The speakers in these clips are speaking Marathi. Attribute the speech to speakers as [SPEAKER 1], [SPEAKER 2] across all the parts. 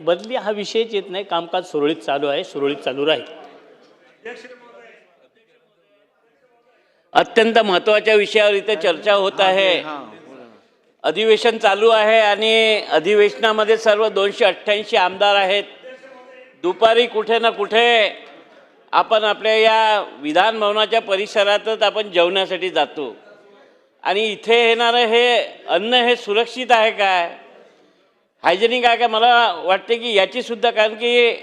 [SPEAKER 1] बदली हा विषयच येत नाही. कामकाज सुरळीत चालू आहे, सुरळीत चालू राहील. अत्यंत महत्त्वाच्या विषयावर इथे चर्चा होत आहे. अधिवेशन चालू आहे आणि अधिवेशनामध्ये सर्व 288 आमदार आहेत. दुपारी कुठे ना कुठे आपण आपल्या या विधान भवनाच्या परिसरातच आपण जेवण्यासाठी जातो आणि इथे येणारं हे अन्न हे सुरक्षित आहे काय, हायजेनिक आहे का? मला वाटते की याची सुद्धा, कारण की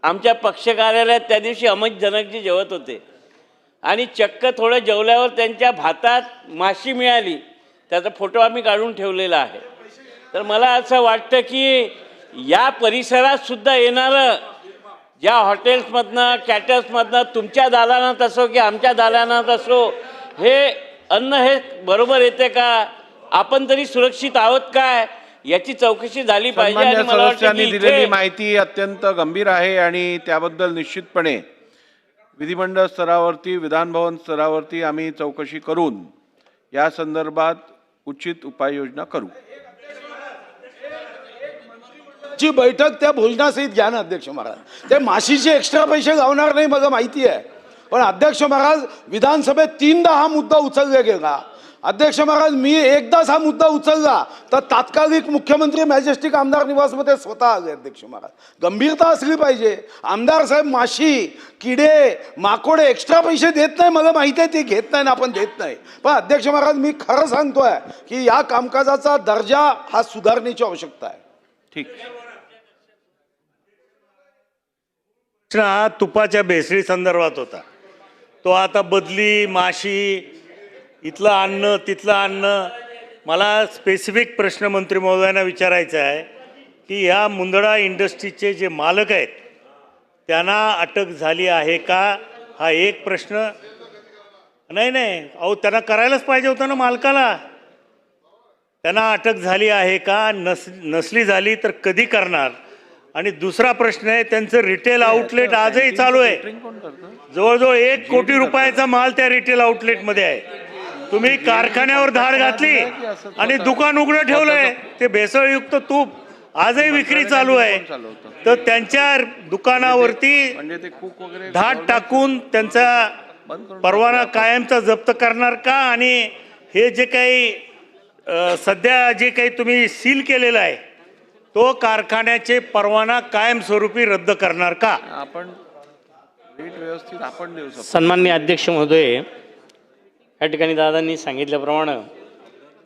[SPEAKER 1] आमच्या पक्ष कार्यालयात त्या दिवशी अमित जनकजी जेवत होते आणि चक्क थोडं जेवल्यावर त्यांच्या भातात माशी मिळाली. त्याचा फोटो आम्ही काढून ठेवलेला आहे. तर मला असं वाटतं की या परिसरात सुद्धा येणारं ज्या हॉटेल्समधनं कॅटर्समधनं तुमच्या दालनात असो की आमच्या दालनात असो, हे अन्न हे बरोबर येते का, आपण तरी सुरक्षित आहोत काय, याची चौकशी झाली पाहिजे. आणि मला वाटतं की
[SPEAKER 2] दिलेली माहिती अत्यंत गंभीर आहे आणि त्याबद्दल निश्चितपणे विधिमंडळ स्तरावरती, विधानभवन स्तरावरती आम्ही चौकशी करून या संदर्भात उचित उपाययोजना करू.
[SPEAKER 3] ची बैठक त्या भोजनासहित घ्या ना अध्यक्ष महाराज. ते माशीचे एक्स्ट्रा पैसे गावणार नाही मला माहिती आहे, पण अध्यक्ष महाराज विधानसभेत 3दा हा मुद्दा उचलला गेला. अध्यक्ष महाराज, मी एकदाच हा मुद्दा उचलला तर तात्कालिक मुख्यमंत्री मॅजेस्टिक आमदार निवासमध्ये स्वतः आले. अध्यक्ष महाराज, गंभीरता असली पाहिजे. आमदार साहेब माशी, किडे, माकोडे एक्स्ट्रा पैसे देत नाही, मला माहिती आहे ते घेत नाही ना, आपण देत नाही. पण अध्यक्ष महाराज, मी खरं सांगतोय की या कामकाजाचा दर्जा हा सुधारण्याची आवश्यकता आहे.
[SPEAKER 2] ठीक.
[SPEAKER 4] हा तुपाच्या भेसळी संदर्भात होता. तो आता बदली, माशी, इथलं अन्न तिथलं अन्न. मला स्पेसिफिक प्रश्न मंत्री महोदयांना विचारायचा आहे की ह्या मुंदडा इंडस्ट्रीचे जे मालक आहेत त्यांना अटक झाली आहे का, हा एक प्रश्न. नाही अहो, त्यांना करायलाच पाहिजे होतं ना मालकाला. त्यांना अटक झाली आहे का, नसली झाली तर कधी करणार. आणि दुसरा प्रश्न आहे, त्यांचं रिटेल आउटलेट आजही चालू आहे. जवळजवळ 1 कोटी रुपयाचा माल त्या रिटेल आउटलेटमध्ये आहे. तुम्ही कारखान्यावर धाड घातली आणि दुकान उघडं ठेवलंय. ते भेसळयुक्त तूप आजही विक्री चालू आहे. तर त्यांच्या दुकानावरती धाड टाकून त्यांचा परवाना कायमचा जप्त करणार का? आणि हे जे काही सध्या जे काही तुम्ही सील केलेलं आहे तो कारखान्याचे परवाना कायमस्वरूपी रद्द करणार का?
[SPEAKER 2] आपण व्यवस्थित आपण देऊ शकतो.
[SPEAKER 1] सन्माननीय अध्यक्ष महोदय, या ठिकाणी दादांनी सांगितल्याप्रमाणे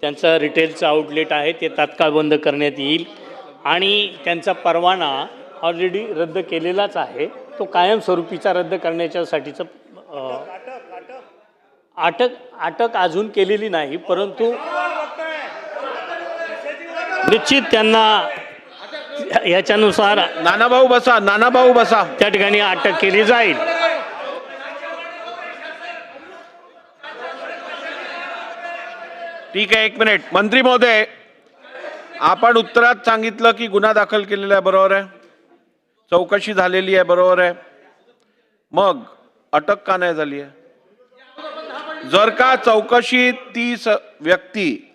[SPEAKER 1] त्यांचं रिटेलचं आउटलेट आहे ते तात्काळ बंद करण्यात येईल आणि त्यांचा परवाना ऑलरेडी रद्द केलेलाच आहे. तो कायमस्वरूपीचा रद्द करण्याच्यासाठीचं अटक अजून केलेली नाही, परंतु निश्चित त्यांना याच्यानुसार
[SPEAKER 2] नानाभाऊ बसा
[SPEAKER 1] त्या ठिकाणी अटक केली जाईल.
[SPEAKER 2] ठीक आहे, 1 मिनिट. मंत्री महोदय, आपण उत्तरात सांगितलं की गुन्हा दाखल केलेला आहे, बरोबर आहे, चौकशी झालेली आहे, बरोबर आहे. मग अटक का नाही झाली आहे? जर का चौकशीत ती व्यक्ती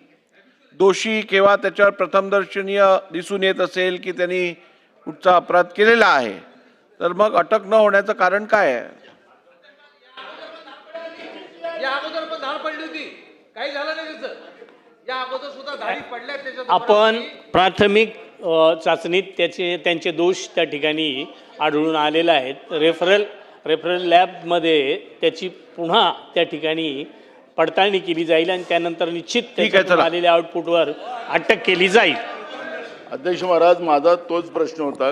[SPEAKER 2] दोषी किंवा त्याच्यावर प्रथमदर्शनीय दिसून येत असेल की त्यांनी कुठचा अपराध केलेला आहे, तर मग अटक न होण्याचं कारण काय आहे?
[SPEAKER 5] या अगोदर पण धाड पडली होती, काही झालं नाही त्याचं. या अगोदर सुद्धा धाडी पडल्या त्याच्यात.
[SPEAKER 1] आपण प्राथमिक चाचणीत त्यांचे दोष त्या ठिकाणी आढळून आलेले आहेत. रेफरल लॅबमध्ये त्याची पुन्हा त्या ठिकाणी पडताळणी केली जाईल आणि त्यानंतर निश्चित त्याच्यातून आलेल्या आउटपुटवर अटक केली जाईल.
[SPEAKER 6] अध्यक्ष महाराज, माझा तोच प्रश्न होता